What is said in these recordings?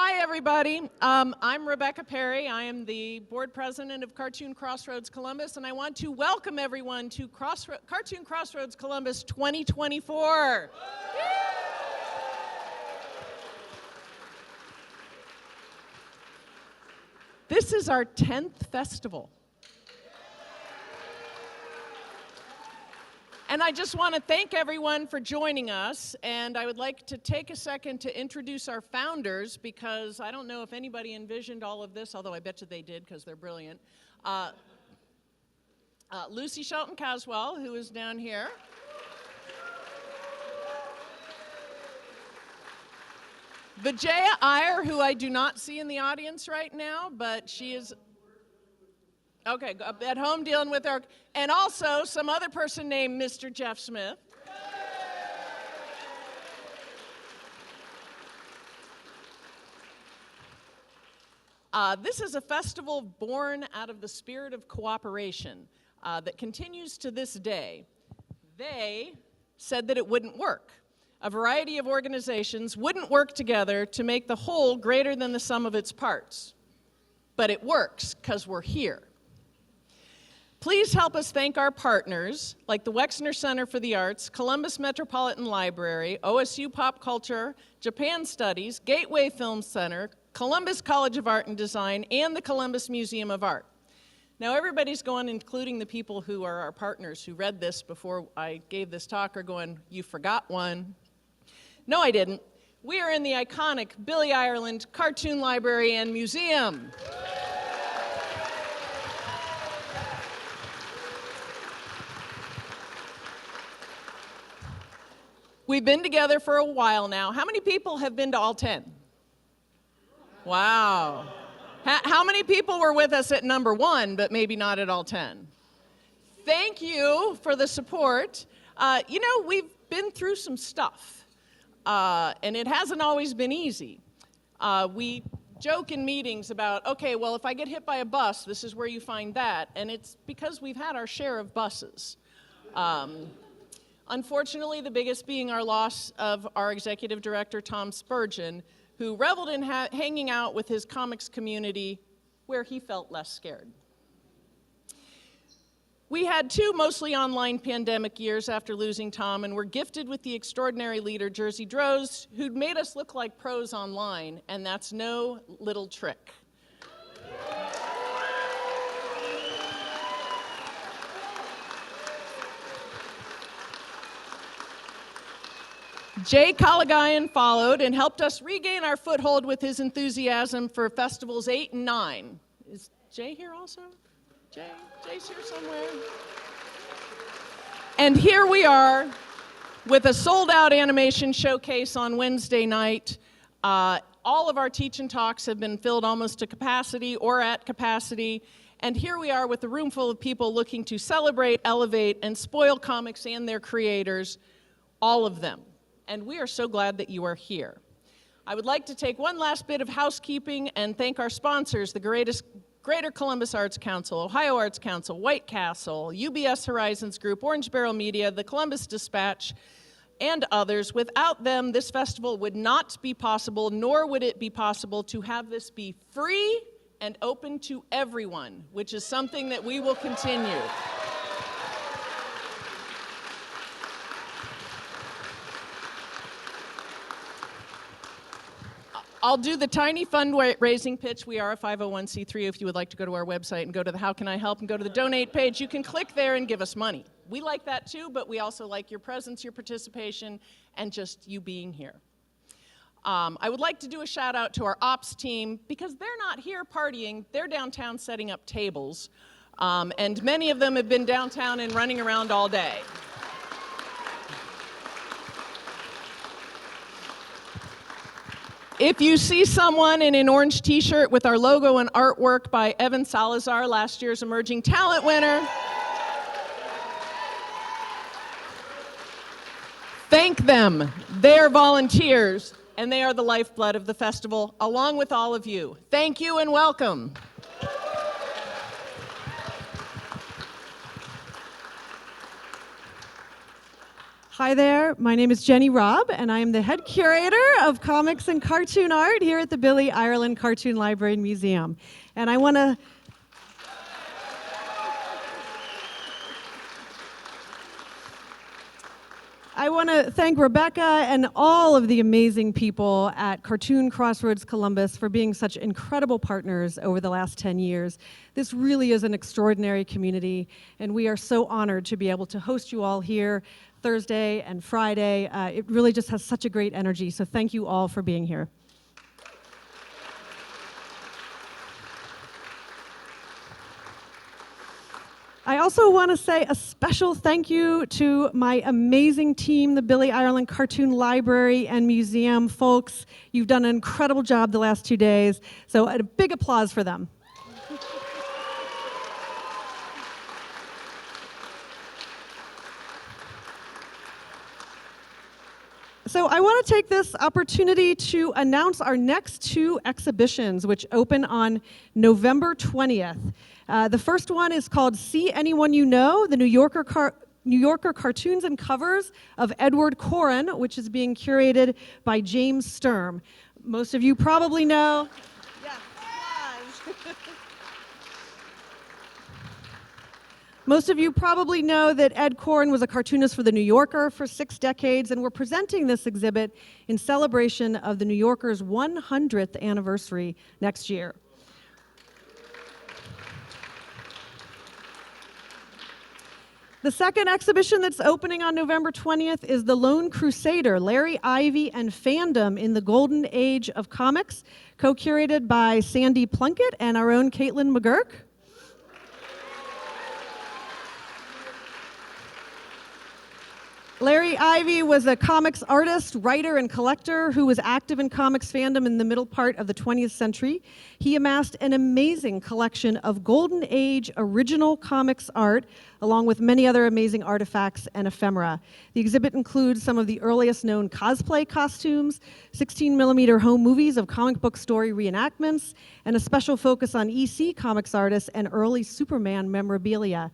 Hi, everybody. I'm Rebecca Perry. I am the board president of Cartoon Crossroads Columbus, and I want to welcome everyone to Cartoon Crossroads Columbus 2024. This is our 10th festival. And I just want to thank everyone for joining us, and I would like to take a second to introduce our founders, because I don't know if anybody envisioned all of this, although I bet you they did because they're brilliant. Lucy Shelton Caswell, who is down here. Vijaya Iyer, who I do not see in the audience right now, but she is okay, at home dealing with her, and also some other person named Mr. Jeff Smith. This is a festival born out of the spirit of cooperation that continues to this day. They said that it wouldn't work. A variety of organizations wouldn't work together to make the whole greater than the sum of its parts. But it works because we're here. Please help us thank our partners, like the Wexner Center for the Arts, Columbus Metropolitan Library, OSU Pop Culture, Japan Studies, Gateway Film Center, Columbus College of Art and Design, and the Columbus Museum of Art. Now everybody's going, including the people who are our partners who read this before I gave this talk, are going, you forgot one. No, I didn't. We are in the iconic Billy Ireland Cartoon Library and Museum. We've been together for a while now. How many people have been to all 10? Wow. How many people were with us at number 1, but maybe not at all 10? Thank you for the support. You know, we've been through some stuff, and it hasn't always been easy. We joke in meetings about, okay, well, if I get hit by a bus, this is where you find that, and it's because we've had our share of buses. Unfortunately, the biggest being our loss of our executive director, Tom Spurgeon, who reveled in hanging out with his comics community where he felt less scared. We had 2 mostly online pandemic years after losing Tom, and were gifted with the extraordinary leader, Jersey Droz, who'd made us look like pros online, and that's no little trick. Jay Callagayan followed and helped us regain our foothold with his enthusiasm for festivals 8 and 9. Is Jay here also? Jay's here somewhere. And here we are with a sold-out animation showcase on Wednesday night. All of our teach and talks have been filled almost to capacity or at capacity. And here we are with a room full of people looking to celebrate, elevate, and spoil comics and their creators, all of them. And we are so glad that you are here. I would like to take one last bit of housekeeping and thank our sponsors, the Greater Columbus Arts Council, Ohio Arts Council, White Castle, UBS Horizons Group, Orange Barrel Media, the Columbus Dispatch, and others. Without them, this festival would not be possible, nor would it be possible to have this be free and open to everyone, which is something that we will continue. I'll do the tiny fundraising pitch. We are a 501c3. If you would like to go to our website and go to the How Can I Help and go to the donate page, you can click there and give us money. We like that too, but we also like your presence, your participation, and just you being here. I would like to do a shout out to our ops team, because they're not here partying, they're downtown setting up tables. And many of them have been downtown and running around all day. If you see someone in an orange t-shirt with our logo and artwork by Evan Salazar, last year's Emerging Talent winner, thank them. They are volunteers, and they are the lifeblood of the festival, along with all of you. Thank you and welcome. Hi there, my name is Jenny Robb, and I am the head curator of comics and cartoon art here at the Billy Ireland Cartoon Library and Museum. And I want to thank Rebecca and all of the amazing people at Crossroads Columbus for being such incredible partners over the last 10 years. This really is an extraordinary community, and we are so honored to be able to host you all here Thursday and Friday. It really just has such a great energy, so thank you all for being here. I also want to say a special thank you to my amazing team, the Billy Ireland Cartoon Library and Museum folks. You've done an incredible job the last 2 days, so a big applause for them. So I want to take this opportunity to announce our next 2 exhibitions, which open on November 20th. The first one is called See Anyone You Know, the New Yorker Cartoons and Covers of Edward Corrin, which is being curated by James Sturm. Most of you probably know. Most of you probably know that Ed Corrin was a cartoonist for The New Yorker for 6 decades, and we're presenting this exhibit in celebration of The New Yorker's 100th anniversary next year. The second exhibition that's opening on November 20th is The Lone Crusader, Larry Ivy and Fandom in the Golden Age of Comics, co-curated by Sandy Plunkett and our own Caitlin McGurk. Larry Ivy was a comics artist, writer, and collector who was active in comics fandom in the middle part of the 20th century. He amassed an amazing collection of Golden Age original comics art, along with many other amazing artifacts and ephemera. The exhibit includes some of the earliest known cosplay costumes, 16mm home movies of comic book story reenactments, and a special focus on EC comics artists and early Superman memorabilia.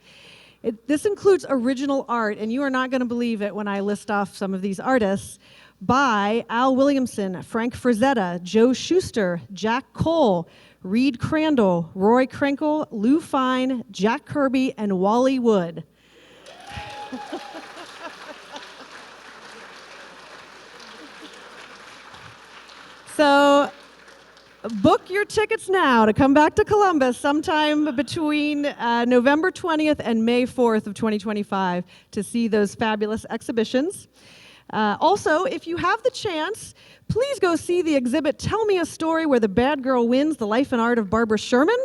This includes original art, and you are not going to believe it when I list off some of these artists, by Al Williamson, Frank Frazetta, Joe Shuster, Jack Cole, Reed Crandall, Roy Krinkle, Lou Fine, Jack Kirby, and Wally Wood. So, book your tickets now to come back to Columbus sometime between November 20th and May 4th of 2025 to see those fabulous exhibitions. Also, if you have the chance, please go see the exhibit Tell Me a Story Where the Bad Girl Wins, The Life and Art of Barbara Sherman.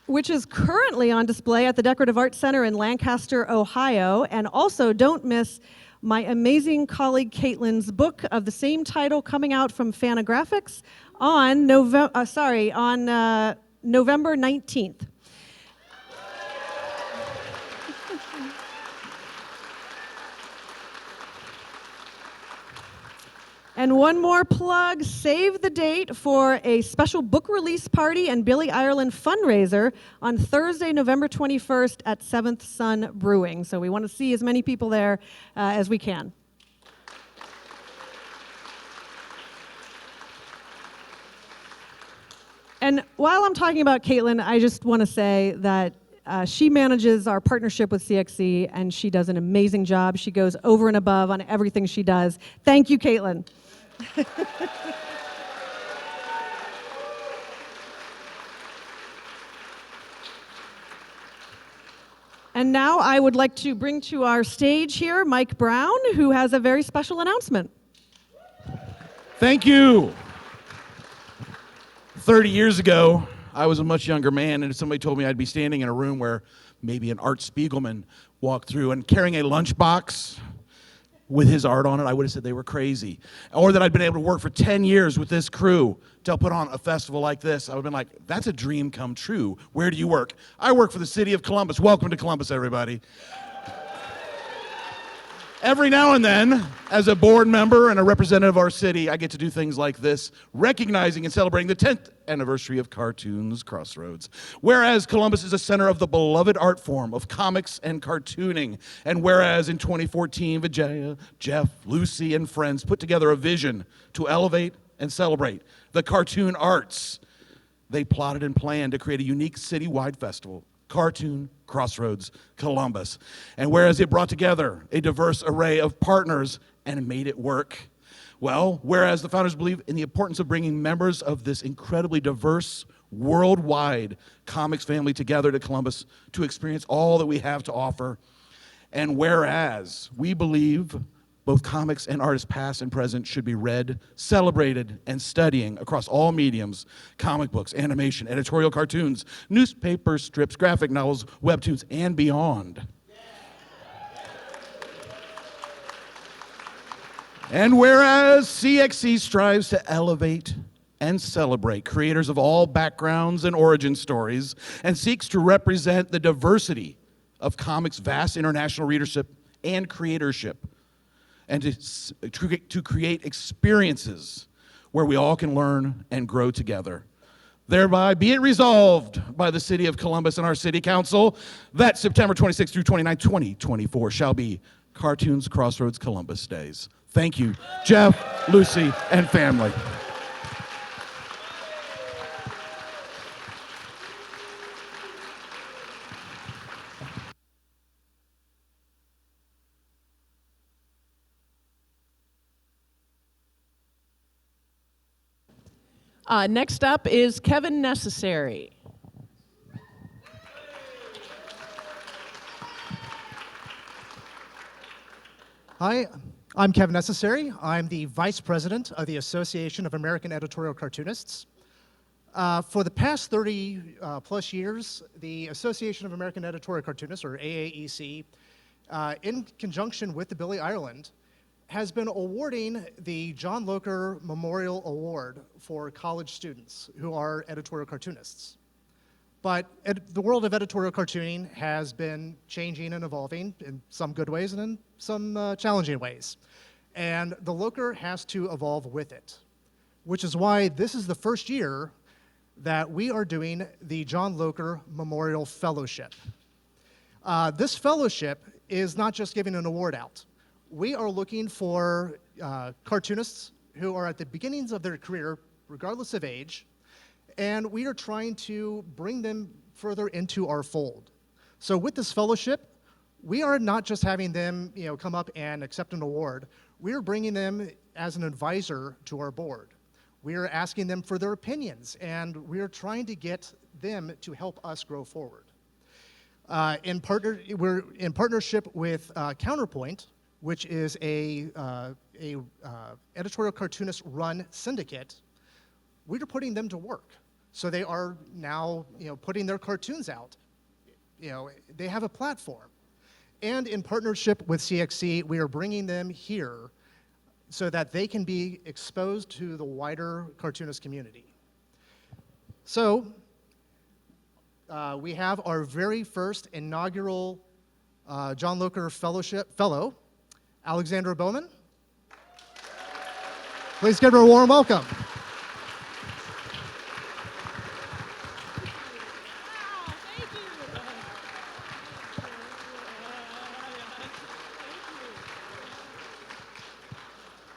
Which is currently on display at the Decorative Arts Center in Lancaster, Ohio. And also, don't miss my amazing colleague Caitlin's book of the same title coming out from Fantagraphics on November 19th. And one more plug, save the date for a special book release party and Billy Ireland fundraiser on Thursday, November 21st at 7th Sun Brewing. So we want to see as many people there as we can. And while I'm talking about Caitlin, I just want to say that she manages our partnership with CXC, and she does an amazing job. She goes over and above on everything she does. Thank you, Caitlin. And now I would like to bring to our stage here Mike Brown, who has a very special announcement. Thank you. 30 years ago, I was a much younger man, and if somebody told me I'd be standing in a room where maybe an Art Spiegelman walked through and carrying a lunchbox with his art on it, I would have said they were crazy. Or that I'd been able to work for 10 years with this crew to put on a festival like this. I would have been like, that's a dream come true. Where do you work? I work for the city of Columbus. Welcome to Columbus, everybody. Every now and then, as a board member and a representative of our city, I get to do things like this, recognizing and celebrating the 10th anniversary of Cartoons Crossroads. Whereas Columbus is a center of the beloved art form of comics and cartooning, and whereas in 2014, Vijaya, Jeff, Lucy, and friends put together a vision to elevate and celebrate the cartoon arts, they plotted and planned to create a unique citywide festival, Cartoon Crossroads Columbus. And whereas it brought together a diverse array of partners and made it work, well, whereas the founders believe in the importance of bringing members of this incredibly diverse, worldwide comics family together to Columbus to experience all that we have to offer, and whereas we believe both comics and artists past and present should be read, celebrated, and studying across all mediums: comic books, animation, editorial cartoons, newspaper strips, graphic novels, webtoons, and beyond. And whereas CXC strives to elevate and celebrate creators of all backgrounds and origin stories, and seeks to represent the diversity of comics' vast international readership and creatorship, and to create experiences where we all can learn and grow together. Thereby, be it resolved by the City of Columbus and our City Council that September 26th through 29th, 2024 shall be Cartoons Crossroads Columbus Days. Thank you, Jeff, Lucy, and family. Next up is Kevin Necessary. Hi, I'm Kevin Necessary. I'm the Vice President of the Association of American Editorial Cartoonists. For the past 30 plus years, the Association of American Editorial Cartoonists, or AAEC, in conjunction with the Billy Ireland, has been awarding the John Loker Memorial Award for college students who are editorial cartoonists. But the world of editorial cartooning has been changing and evolving in some good ways and in some challenging ways. And the Loker has to evolve with it, which is why this is the first year that we are doing the John Loker Memorial Fellowship. This fellowship is not just giving an award out. We are looking for cartoonists who are at the beginnings of their career, regardless of age, and we are trying to bring them further into our fold. So with this fellowship, we are not just having them come up and accept an award. We are bringing them as an advisor to our board. We are asking them for their opinions, and we are trying to get them to help us grow forward. We're in partnership with Counterpoint, which is a editorial cartoonist-run syndicate. We're putting them to work. So they are now, putting their cartoons out. They have a platform. And in partnership with CXC, we are bringing them here so that they can be exposed to the wider cartoonist community. So we have our very first inaugural John Loker Fellow, Alexandra Bowman. Please give her a warm welcome.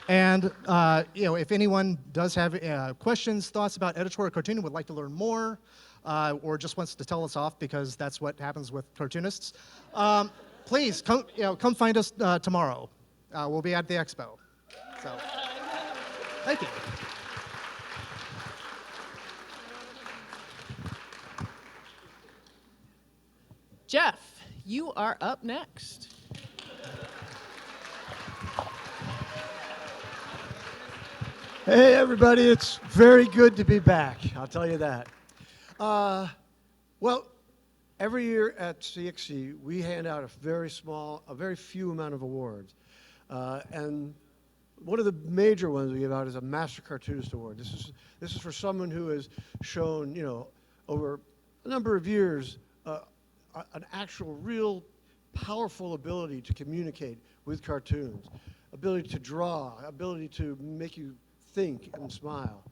And if anyone does have questions, thoughts about editorial cartooning, would like to learn more, or just wants to tell us off because that's what happens with cartoonists, please come find us tomorrow. We'll be at the expo. So, thank you. Jeff, you are up next. Hey everybody, it's very good to be back, I'll tell you that. Well, every year at CXC, we hand out a very few amount of awards. And one of the major ones we give out is a Master Cartoonist Award. This is for someone who has shown, over a number of years, an actual, real, powerful ability to communicate with cartoons, ability to draw, ability to make you think and smile.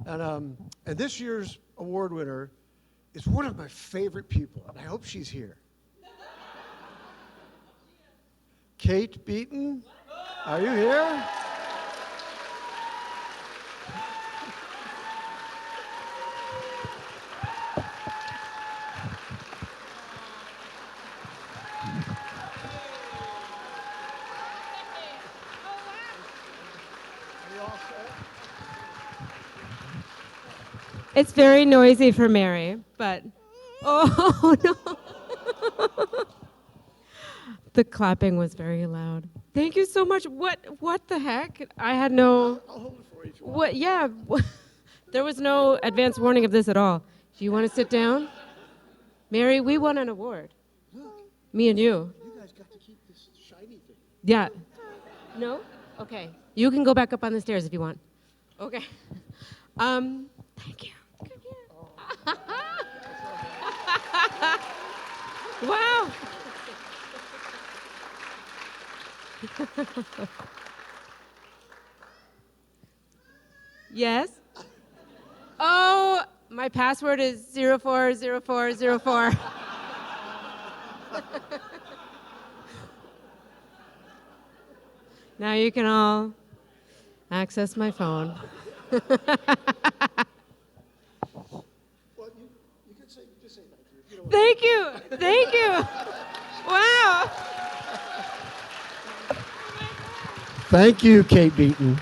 And this year's award winner is one of my favorite people, and I hope she's here. Kate Beaton, are you here? It's very noisy for Mary, but oh no. The clapping was very loud. Thank you so much. What the heck? I had no I'll hold it for each one. What yeah. There was no advance warning of this at all. Do you want to sit down? Mary, we won an award. Look, Me and you. you guys got to keep this shiny thing. Yeah. No? Okay. You can go back up on the stairs if you want. Okay. Thank you. Wow. Yes? Oh, my password is 040404. Now you can all access my phone. Well, you can say, just say thank you if you don't want. Thank you. Thank you. Wow. Thank you, Kate Beaton.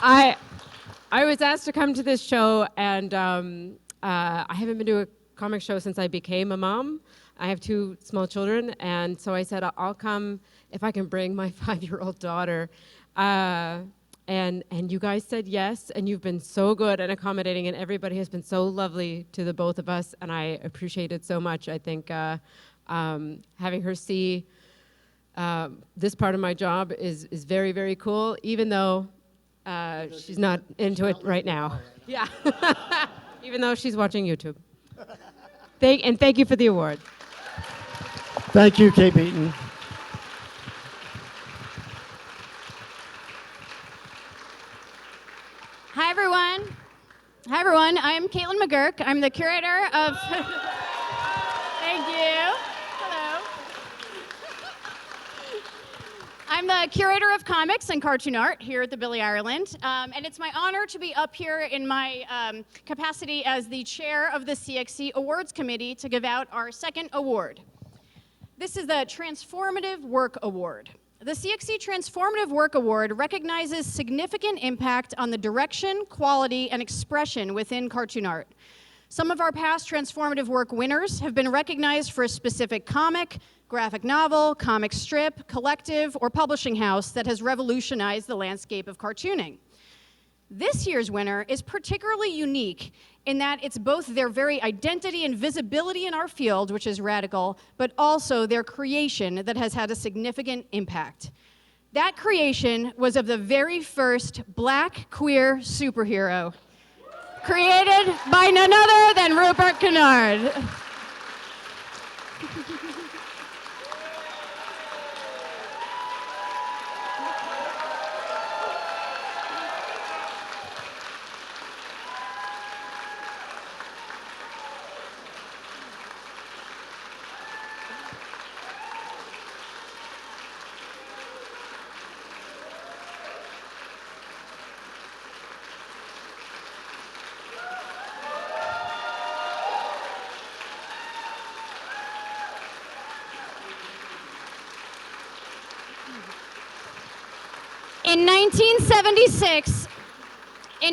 I was asked to come to this show, and I haven't been to a comic show since I became a mom. I have 2 small children, and so I said I'll come if I can bring my 5-year-old daughter. And you guys said yes, and you've been so good and accommodating, and everybody has been so lovely to the both of us, and I appreciate it so much. I think having her see this part of my job is very, very cool, even though she's not into it right now. Yeah, even though she's watching YouTube. Thank you for the award. Thank you, Kate Beaton. Hi, everyone. Hi, everyone. I'm Caitlin McGurk. I'm the curator of... Thank you. Hello. I'm the curator of comics and cartoon art here at the Billy Ireland. And it's my honor to be up here in my capacity as the chair of the CXC Awards Committee to give out our second award. This is the Transformative Work Award. The CXC Transformative Work Award recognizes significant impact on the direction, quality, and expression within cartoon art. Some of our past Transformative Work winners have been recognized for a specific comic, graphic novel, comic strip, collective, or publishing house that has revolutionized the landscape of cartooning. This year's winner is particularly unique in that it's both their very identity and visibility in our field, which is radical, but also their creation that has had a significant impact. That creation was of the very first Black queer superhero, created by none other than Rupert Kennard. In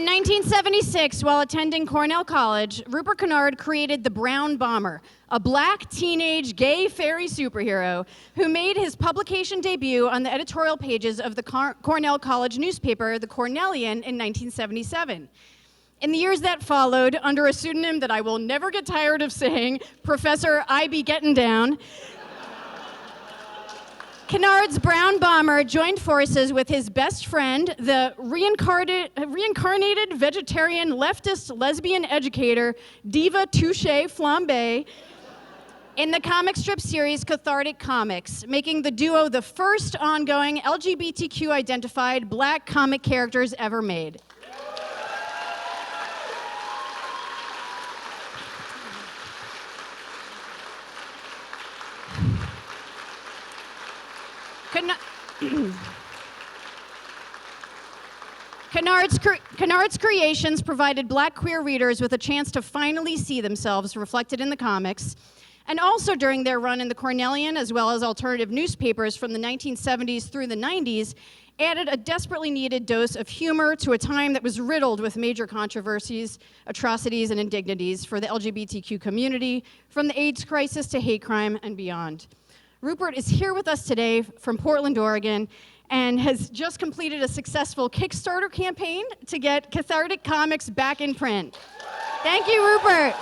1976, while attending Cornell College, Rupert Kennard created the Brown Bomber, a Black teenage gay fairy superhero who made his publication debut on the editorial pages of the Cornell College newspaper, The Cornellian, in 1977. In the years that followed, under a pseudonym that I will never get tired of saying, Professor I.B. Gettin' Down, Kennard's Brown Bomber joined forces with his best friend, the reincarnated vegetarian leftist lesbian educator, Diva Touche Flambe, in the comic strip series Cathartic Comics, making the duo the first ongoing LGBTQ-identified black comic characters ever made. Kennard's creations provided black queer readers with a chance to finally see themselves reflected in the comics, and also during their run in the Cornellian as well as alternative newspapers from the 1970s through the 90s, added a desperately needed dose of humor to a time that was riddled with major controversies, atrocities, and indignities for the LGBTQ community, from the AIDS crisis to hate crime and beyond. Rupert is here with us today from Portland, Oregon, and has just completed a successful Kickstarter campaign to get Cathartic Comics back in print. Thank you, Rupert.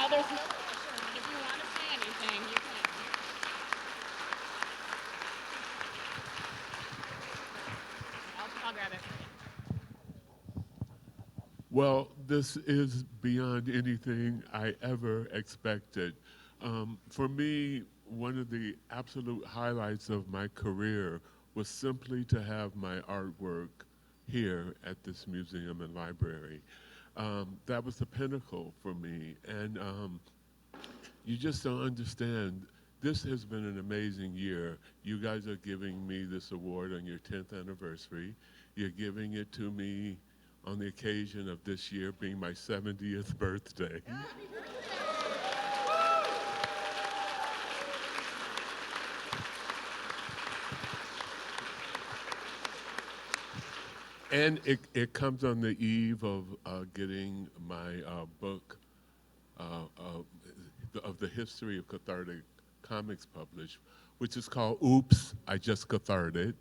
There's no pressure. If you want to say anything, you can. I'll grab it. Well, this is beyond anything I ever expected. For me, one of the absolute highlights of my career was simply to have my artwork here at this museum and library. That was the pinnacle for me, and you just don't understand. This has been an amazing year. You guys are giving me this award on your 10th anniversary. You're giving it to me on the occasion of this year being my 70th birthday. And it comes on the eve of getting my book of the history of Cathartic Comics published, which is called Oops, I Just Catharted.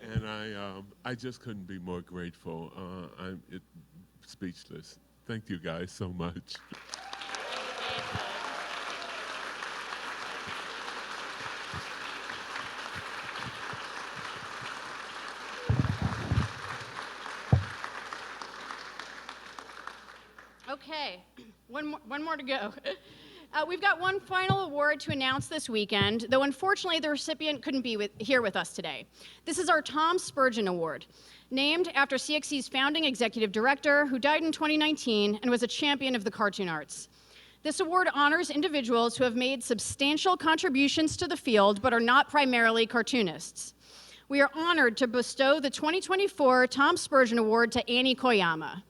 And I just couldn't be more grateful. I'm speechless. Thank you guys so much. Okay, one more to go. We've got one final award to announce this weekend, though unfortunately the recipient couldn't be here with us today. This is our Tom Spurgeon Award, named after CXC's founding executive director, who died in 2019 and was a champion of the cartoon arts. This award honors individuals who have made substantial contributions to the field but are not primarily cartoonists. We are honored to bestow the 2024 Tom Spurgeon Award to Annie Koyama.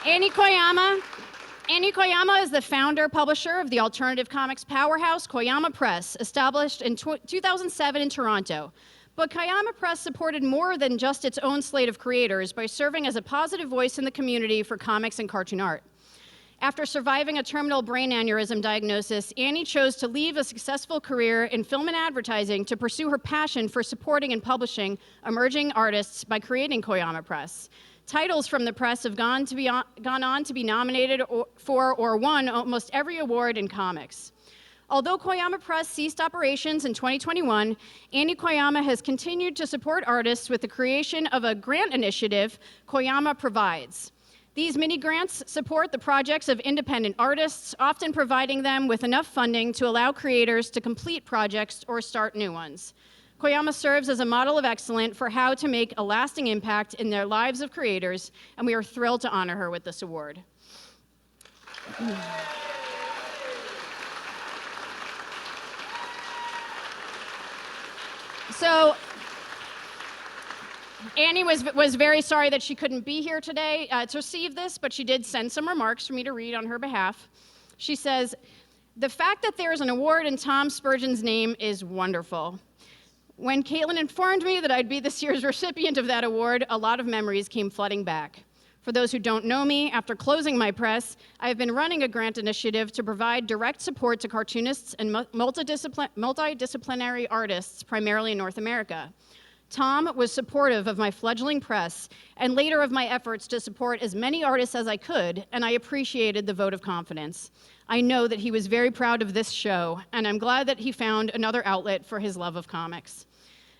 Annie Koyama is the founder, publisher of the alternative comics powerhouse Koyama Press, established in 2007 in Toronto. But Koyama Press supported more than just its own slate of creators by serving as a positive voice in the community for comics and cartoon art. After surviving a terminal brain aneurysm diagnosis, Annie chose to leave a successful career in film and advertising to pursue her passion for supporting and publishing emerging artists by creating Koyama Press. Titles from the press have gone on to be nominated for or won almost every award in comics. Although Koyama Press ceased operations in 2021, Annie Koyama has continued to support artists with the creation of a grant initiative, Koyama Provides. These mini-grants support the projects of independent artists, often providing them with enough funding to allow creators to complete projects or start new ones. Koyama serves as a model of excellence for how to make a lasting impact in their lives of creators, and we are thrilled to honor her with this award. So, Annie was very sorry that she couldn't be here today to receive this, but she did send some remarks for me to read on her behalf. She says, "The fact that there is an award in Tom Spurgeon's name is wonderful. When Caitlin informed me that I'd be this year's recipient of that award, a lot of memories came flooding back. For those who don't know me, after closing my press, I have been running a grant initiative to provide direct support to cartoonists and multidisciplinary artists, primarily in North America. Tom was supportive of my fledgling press and later of my efforts to support as many artists as I could, and I appreciated the vote of confidence. I know that he was very proud of this show, and I'm glad that he found another outlet for his love of comics.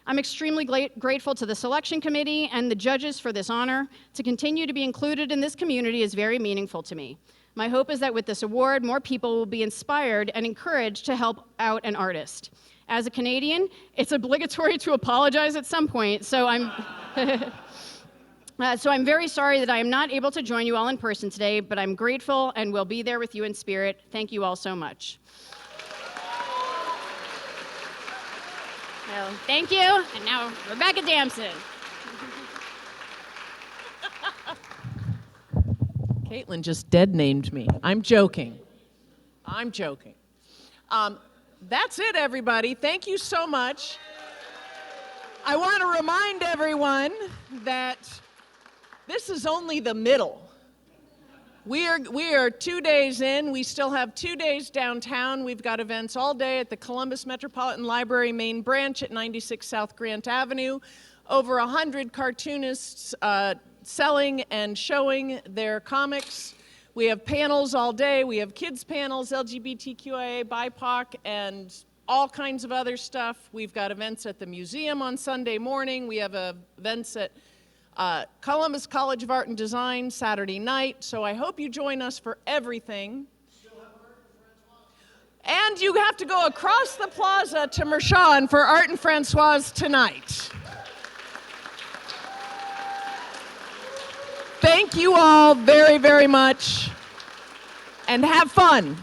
I'm extremely grateful to the selection committee and the judges for this honor. To continue to be included in this community is very meaningful to me. My hope is that with this award, more people will be inspired and encouraged to help out an artist. As a Canadian, it's obligatory to apologize at some point, so I'm very sorry that I am not able to join you all in person today, but I'm grateful and will be there with you in spirit. Thank you all so much. So, thank you, and now Rebecca Damson. Caitlin just dead named me. I'm joking. I'm joking. That's it, everybody. Thank you so much. I want to remind everyone that this is only the middle. We are 2 days in. We still have 2 days downtown. We've got events all day at the Columbus Metropolitan Library main branch at 96 South Grant Avenue. Over 100 cartoonists selling and showing their comics. We have panels all day. We have kids panels, LGBTQIA, BIPOC, and all kinds of other stuff. We've got events at the museum on Sunday morning. We have events at Columbus College of Art and Design Saturday night, so I hope you join us for everything. And you have to go across the plaza to Mershon for Art and Francoise tonight. Thank you all very, very much, and have fun.